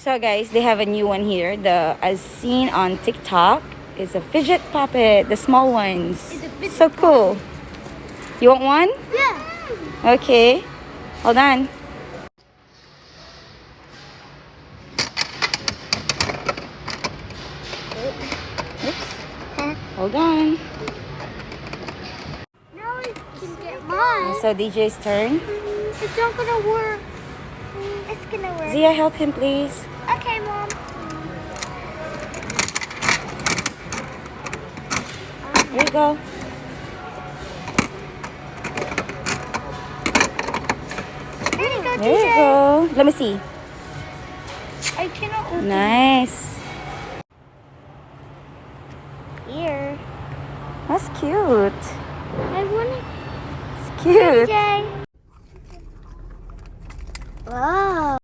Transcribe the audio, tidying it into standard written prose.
So guys, they have a new one here. The as seen on TikTok is a fidget puppet, the small ones. So cool. You want one? Yeah. Okay. Hold on. Oops. Hold on. Now we can get mine. So DJ's turn. It's not gonna work. It's gonna work. Zia, help him please. Okay, Mom. There you go. There you go, There you DJ. go. Let me see. I cannot open Nice. Here. That's cute. I want it. It's cute. DJ. Wow.